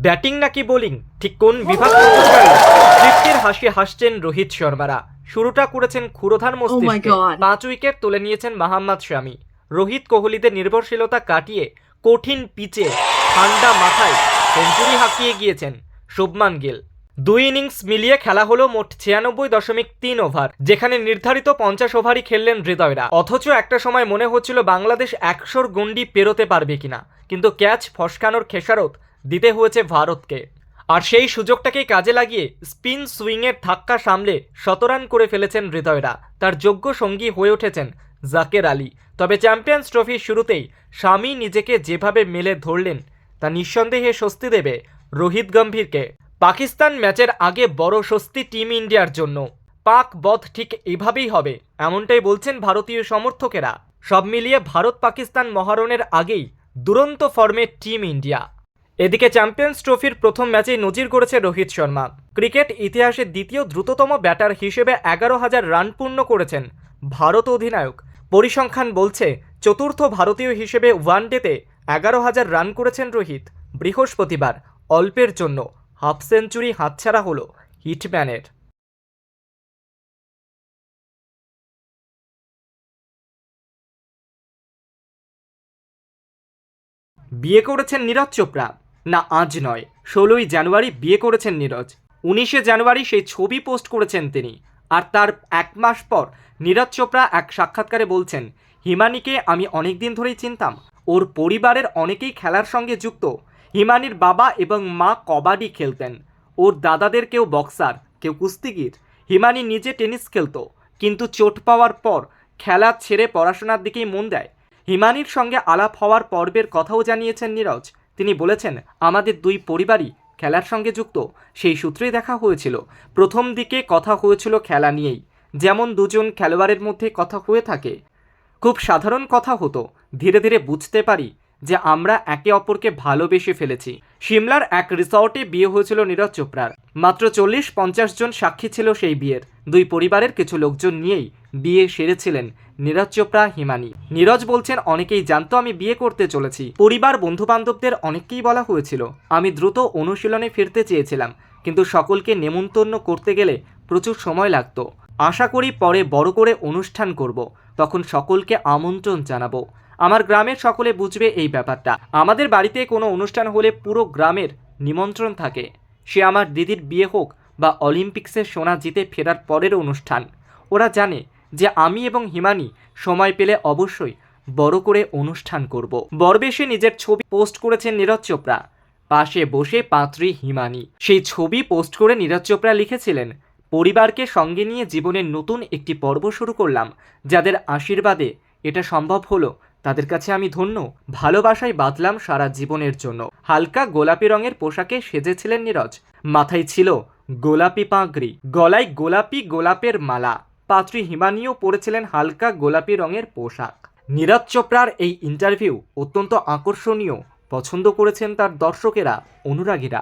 Batting নাকি bowling, ঠিক কোন বিভাগ তৃপ্তির হাসি হাসছেন রোহিত শর্মারা। শুরুটা করেছেন ক্ষুরোধার মস্তিষ্কে, 5 উইকেট তুলে নিয়েছেন মোহাম্মদ শামি। রোহিত কোহলিদের নির্ভরশীলতা কাটিয়ে কঠিন পিচে ঠান্ডা মাথায় সেঞ্চুরি হাঁকিয়ে গিয়েছেন শুভমান গিল। 2 ইনিংস মিলিয়ে খেলা হলো মোট 96.3 ওভার, যেখানে নির্ধারিত 50 ওভারই খেললেন হৃদয়রা। অথচ একটা সময় মনে হচ্ছিল বাংলাদেশ 100 গন্ডি পেরোতে পারবে কিনা, কিন্তু ক্যাচ ফসকানোর খেসারত দিতে হয়েছে ভারতকে। আর সেই সুযোগটাকেই কাজে লাগিয়ে স্পিন সুইংয়ের ধাক্কা সামলে শতরান করে ফেলেছেন হৃদয়রা। তার যোগ্য সঙ্গী হয়ে উঠেছেন জাকের আলী। তবে চ্যাম্পিয়ন্স ট্রফির শুরুতেই শামি নিজেকে যেভাবে মেলে ধরলেন তা নিঃসন্দেহে স্বস্তি দেবে রোহিত গম্ভীরকে। পাকিস্তান ম্যাচের আগে বড় স্বস্তি টিম ইন্ডিয়ার জন্য। পাক বধ ঠিক এভাবেই হবে, এমনটাই বলছেন ভারতীয় সমর্থকেরা। সব মিলিয়ে ভারত পাকিস্তান মহারণের আগেই দুরন্ত ফর্মে টিম ইন্ডিয়া। এদিকে চ্যাম্পিয়ন্স ট্রফির প্রথম ম্যাচেই নজির করেছে রোহিত শর্মা। ক্রিকেট ইতিহাসে দ্বিতীয় দ্রুততম ব্যাটার হিসেবে 11,000 রান পূর্ণ করেছেন ভারত অধিনায়ক। পরিসংখ্যান বলছে চতুর্থ ভারতীয় হিসেবে ওয়ানডেতে 11,000 রান করেছেন রোহিত। বৃহস্পতিবার অল্পের জন্য হাফ সেঞ্চুরি হাতছাড়া হলো হিটম্যানের। বিয়ে করেছেন নীরজ চোপড়া? না, আজ নয়, 16ই জানুয়ারি বিয়ে করেছেন নীরজ। 19শে জানুয়ারি সেই ছবি পোস্ট করেছেন তিনি। আর তার 1 মাস পর নীরজ চোপড়া এক সাক্ষাৎকারে বলছেন, হিমানিকে আমি অনেক দিন ধরেই চিনতাম। ওর পরিবারের অনেকেই খেলার সঙ্গে যুক্ত। হিমানির বাবা এবং মা কবাডি খেলতেন। ওর দাদাদের কেউ বক্সার, কেউ কুস্তিগির। হিমানি নিজে টেনিস খেলতো, কিন্তু চোট পাওয়ার পর খেলা ছেড়ে পড়াশোনার দিকেই মন দেয়। হিমানির সঙ্গে আলাপ হওয়ার পর্বের কথাও জানিয়েছেন নীরজ। তিনি বলেছেন, আমাদের 2 পরিবারই খেলার সঙ্গে যুক্ত, সেই সূত্রেই দেখা হয়েছিল। প্রথম দিকে কথা হয়েছিল খেলা নিয়েই, যেমন দুজন খেলোয়াড়ের মধ্যে কথা হয়ে থাকে। খুব সাধারণ কথা হতো। ধীরে ধীরে বুঝতে পারি যে আমরা একে অপরকে ভালোবেসে ফেলেছি। সিমলার এক রিসর্টে বিয়ে হয়েছিল নীরজ চোপড়ার। মাত্র 40-50 জন সাক্ষী ছিল সেই বিয়ের। 2 পরিবারের কিছু লোকজন নিয়েই বিয়ে সেরেছিলেন নীরজ চোপড়া হিমানি। নীরজ বলছেন, অনেকেই জানতো আমি বিয়ে করতে চলেছি। পরিবার বন্ধুবান্ধবদের অনেককেই বলা হয়েছিল। আমি দ্রুত অনুশীলনে ফিরতে চেয়েছিলাম, কিন্তু সকলকে নেমন্তন্ন করতে গেলে প্রচুর সময় লাগতো। আশা করি পরে বড় করে অনুষ্ঠান করব, তখন সকলকে আমন্ত্রণ জানাবো। আমার গ্রামের সকলে বুঝবে এই ব্যাপারটা। আমাদের বাড়িতে কোনো অনুষ্ঠান হলে পুরো গ্রামের নিমন্ত্রণ থাকে। সে আমার দিদির বিয়ে হোক বা অলিম্পিক্সে সোনা জিতে ফেরার পরের অনুষ্ঠান। ওরা জানে যে আমি এবং হিমানি সময় পেলে অবশ্যই বড় করে অনুষ্ঠান করব। বরবেশে নিজের ছবি পোস্ট করেছেন নীরজ চোপড়া। পাশে বসে পাত্রী হিমানি। সেই ছবি পোস্ট করে নীরজ চোপড়া লিখেছিলেন, পরিবারকে সঙ্গে নিয়ে জীবনের নতুন একটি পর্ব শুরু করলাম। যাদের আশীর্বাদে এটা সম্ভব হলো, তাদের কাছে আমি ধন্য। ভালোবাসায় বাঁধলাম সারা জীবনের জন্য। হালকা গোলাপি রঙের পোশাকে সেজেছিলেন নীরজ। মাথায় ছিল গোলাপি পাগড়ি, গলায় গোলাপি গোলাপের মালা। পাত্রী হিমানিও পরেছিলেন হালকা গোলাপি রঙের পোশাক। নীরজ চোপড়ার এই ইন্টারভিউ অত্যন্ত আকর্ষণীয়, পছন্দ করেছেন তার দর্শকেরা, অনুরাগীরা।